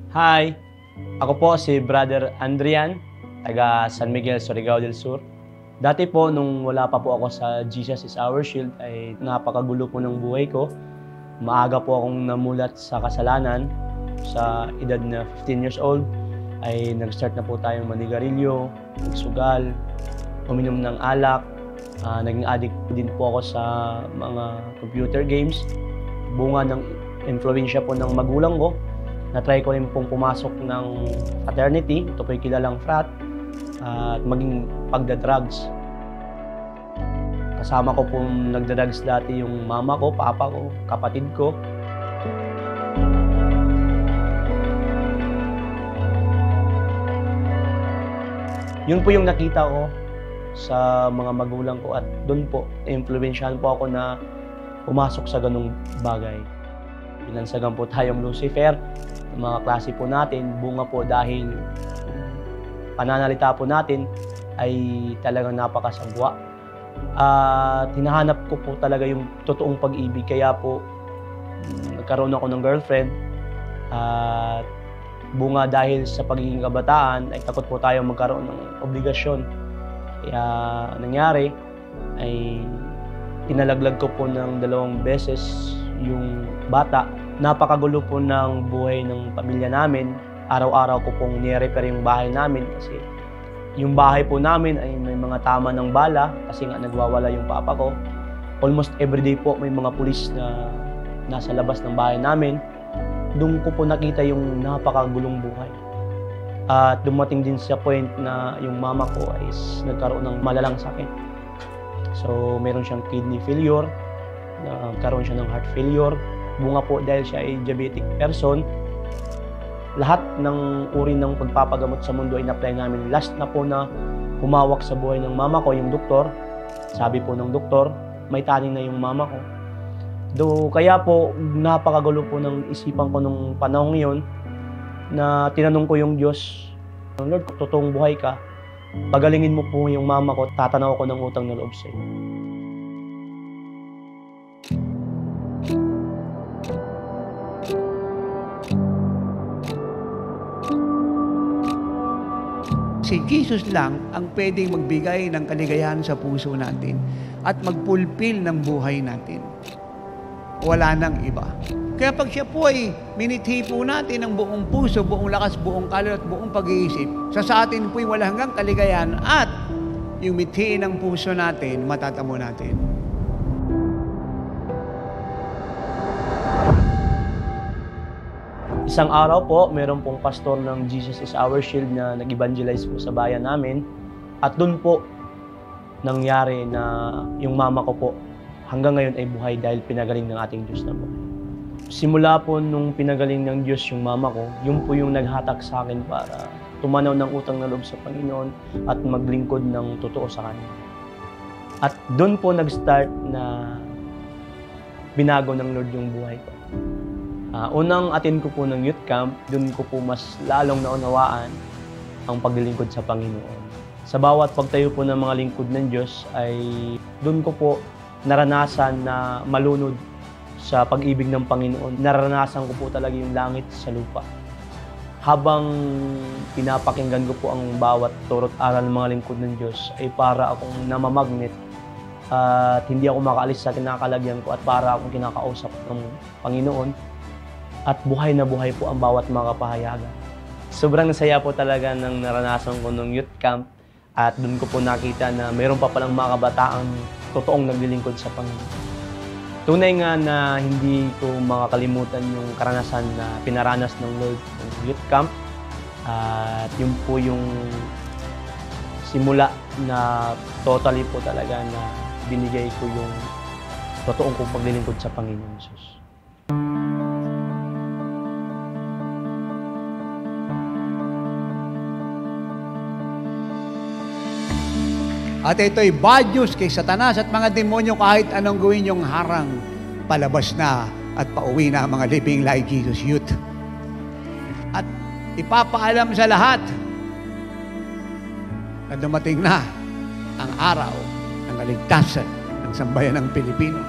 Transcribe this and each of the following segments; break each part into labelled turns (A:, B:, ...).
A: Hi! Ako po si Brother Andrian, taga San Miguel, Surigao del Sur. Dati po, nung wala pa po ako sa Jesus is Our Shield, ay napakagulo po ng buhay ko. Maaga po akong namulat sa kasalanan. Sa edad na 15 years old, ay nag-start na po tayong manigarilyo, nagsugal, uminom ng alak. Naging addict din po ako sa mga computer games. Bunga ng influensya po ng magulang ko. Na-try ko rin pong pumasok ng fraternity, ito po yung kilalang frat, at maging pagda-drugs. Kasama ko pong nagda-drugs dati yung mama ko, papa ko, kapatid ko. Yun po yung nakita ko sa mga magulang ko at doon po, influensyahan po ako na pumasok sa ganung bagay. Binansagan po tayong Lucifer, mga klase po natin, bunga po dahil pananalita po natin ay talagang napakasagwa. Hinahanap ko po talaga yung totoong pag-ibig, kaya po nagkaroon ako ng girlfriend. At bunga dahil sa pagiging kabataan ay takot po tayong magkaroon ng obligasyon. Kaya nangyari ay tinalaglag ko po ng 2 beses yung bata. Napakagulo po ng buhay ng pamilya namin. Araw-araw ko pong nire-repair yung bahay namin kasi yung bahay po namin ay may mga tama ng bala kasi nga nagwawala yung papa ko. Almost everyday po may mga pulis na nasa labas ng bahay namin. Doon ko po nakita yung napakagulong buhay. At dumating din sa point na yung mama ko ay nagkaroon ng malalang sakit. So meron siyang kidney failure, nagkaroon siya ng heart failure. Bunga po dahil siya ay diabetic person. Lahat ng uri ng pagpapagamot sa mundo ay na-apply namin. Last na po na humawak sa buhay ng mama ko, yung doktor. Sabi po ng doktor, may taning na yung mama ko. Kaya po, napakagulo po ng isipan ko nung panahon yun na tinanong ko yung Diyos, Lord, kung totoong buhay ka, pagalingin mo po yung mama ko, tatanaw ko ng utang na loob sa'yo.
B: Si Jesus lang ang pwedeng magbigay ng kaligayahan sa puso natin at magpulpil ng buhay natin. Wala nang iba. Kaya pag siya po ay minithi po natin ng buong puso, buong lakas, buong kaluluwa at buong pag-iisip, sa atin po'y wala hanggang kaligayahan at yung mithiin ng puso natin, matatamo natin.
A: Isang araw po, meron pong pastor ng Jesus is Our Shield na nag-evangelize po sa bayan namin. At doon po nangyari na yung mama ko po hanggang ngayon ay buhay dahil pinagaling ng ating Diyos na buhay. Simula po nung pinagaling ng Diyos yung mama ko, yun po yung naghatak sa akin para tumanaw ng utang na loob sa Panginoon at maglingkod ng totoo sa Kanya. At doon po nag-start na binago ng Lord yung buhay ko. Unang attend ko po ng youth camp, doon ko po mas lalong naunawaan ang paglilingkod sa Panginoon. Sa bawat pagtayo po ng mga lingkod ng Diyos ay doon ko po naranasan na malunod sa pag-ibig ng Panginoon. Naranasan ko po talaga yung langit sa lupa. Habang pinapakinggan ko po ang bawat turo't aral ng mga lingkod ng Diyos ay para akong namamagnet at hindi ako makaalis sa kinakalagyan ko at para akong kinakausap ng Panginoon. At buhay na buhay po ang bawat mga kapahayagan. Sobrang saya po talaga ng naranasan ko nung youth camp at doon ko po nakita na mayroon pa palang mga kabataang totoong naglilingkod sa Panginoon. Tunay nga na hindi ko makakalimutan yung karanasan na pinaranas ng Lord ng youth camp at yun po yung simula na totally po talaga na binigay ko yung totoong kong paglilingkod sa Panginoon Jesus.
B: At ito'y bad news kay Satanas at mga demonyo kahit anong gawin yung harang, palabas na at pauwi na ang mga living like Jesus youth. At ipapaalam sa lahat na dumating na ang araw ng kaligtasan ng sambayan ng Pilipino.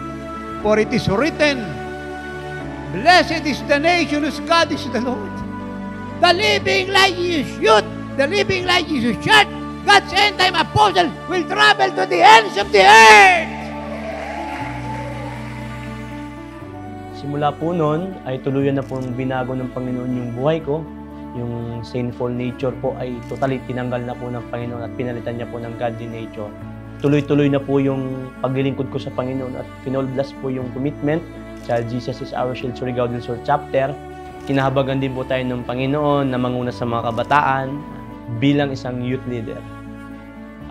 B: For it is written, Blessed is the nation whose God is the Lord. the Living Light Jesus Youth, the Living Light Jesus Church, God's End Time Apostle will travel to the ends of the earth.
A: Simula po noon ay tuluyan na pong binago ng Panginoon yung buhay ko. Yung sinful nature po ay totally tinanggal na po ng Panginoon at pinalitan niya po ng godly nature. Tuloy-tuloy na po yung paglilingkod ko sa Panginoon at finolblast po yung commitment sa Jesus is Our Shield Surigao del Sur chapter. Kinahabagan din po tayo ng Panginoon na manguna sa mga kabataan bilang isang youth leader.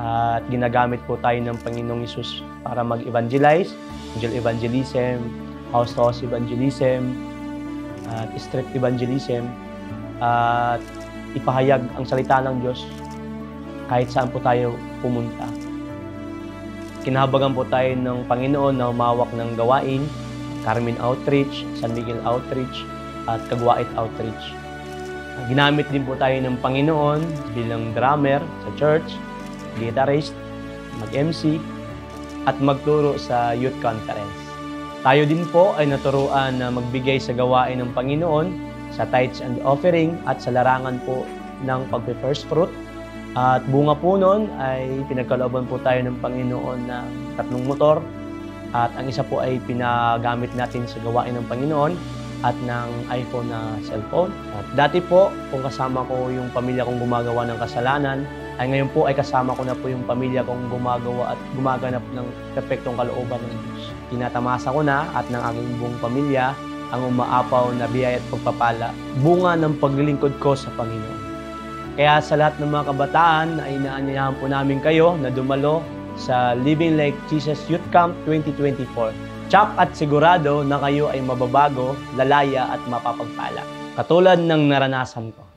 A: At ginagamit po tayo ng Panginoong Hesus para mag-evangelize, angel evangelism, house-to-house evangelism, at street evangelism, at ipahayag ang salita ng Diyos kahit saan po tayo pumunta. Kinahabagan po tayo ng Panginoon na umawak ng gawain, Carmen Outreach, San Miguel Outreach, at Kagwait Outreach. Ginamit din po tayo ng Panginoon bilang drummer sa church, guitarist, mag-MC, at magturo sa youth conference. Tayo din po ay naturuan na magbigay sa gawain ng Panginoon sa tithes and offering at sa larangan po ng pagpe-first fruit. At bunga po nun ay pinagkalooban po tayo ng Panginoon ng 3 motor at ang isa po ay pinagamit natin sa gawain ng Panginoon at ng iPhone na cellphone. At dati po, kung kasama ko yung pamilya kong gumagawa ng kasalanan, ay ngayon po ay kasama ko na po yung pamilya kong gumagawa at gumaganap ng perpektong kalooban ng Diyos. Tinatamasa ko na at ng aking buong pamilya ang umaapaw na biyaya at pagpapala, bunga ng paglilingkod ko sa Panginoon. Kaya sa lahat ng mga kabataan ay inaanyayahan po namin kayo na dumalo sa Living Like Jesus Youth Camp 2024. Tsak at sigurado na kayo ay mababago, lalaya at mapapagpala. Katulad ng naranasan ko.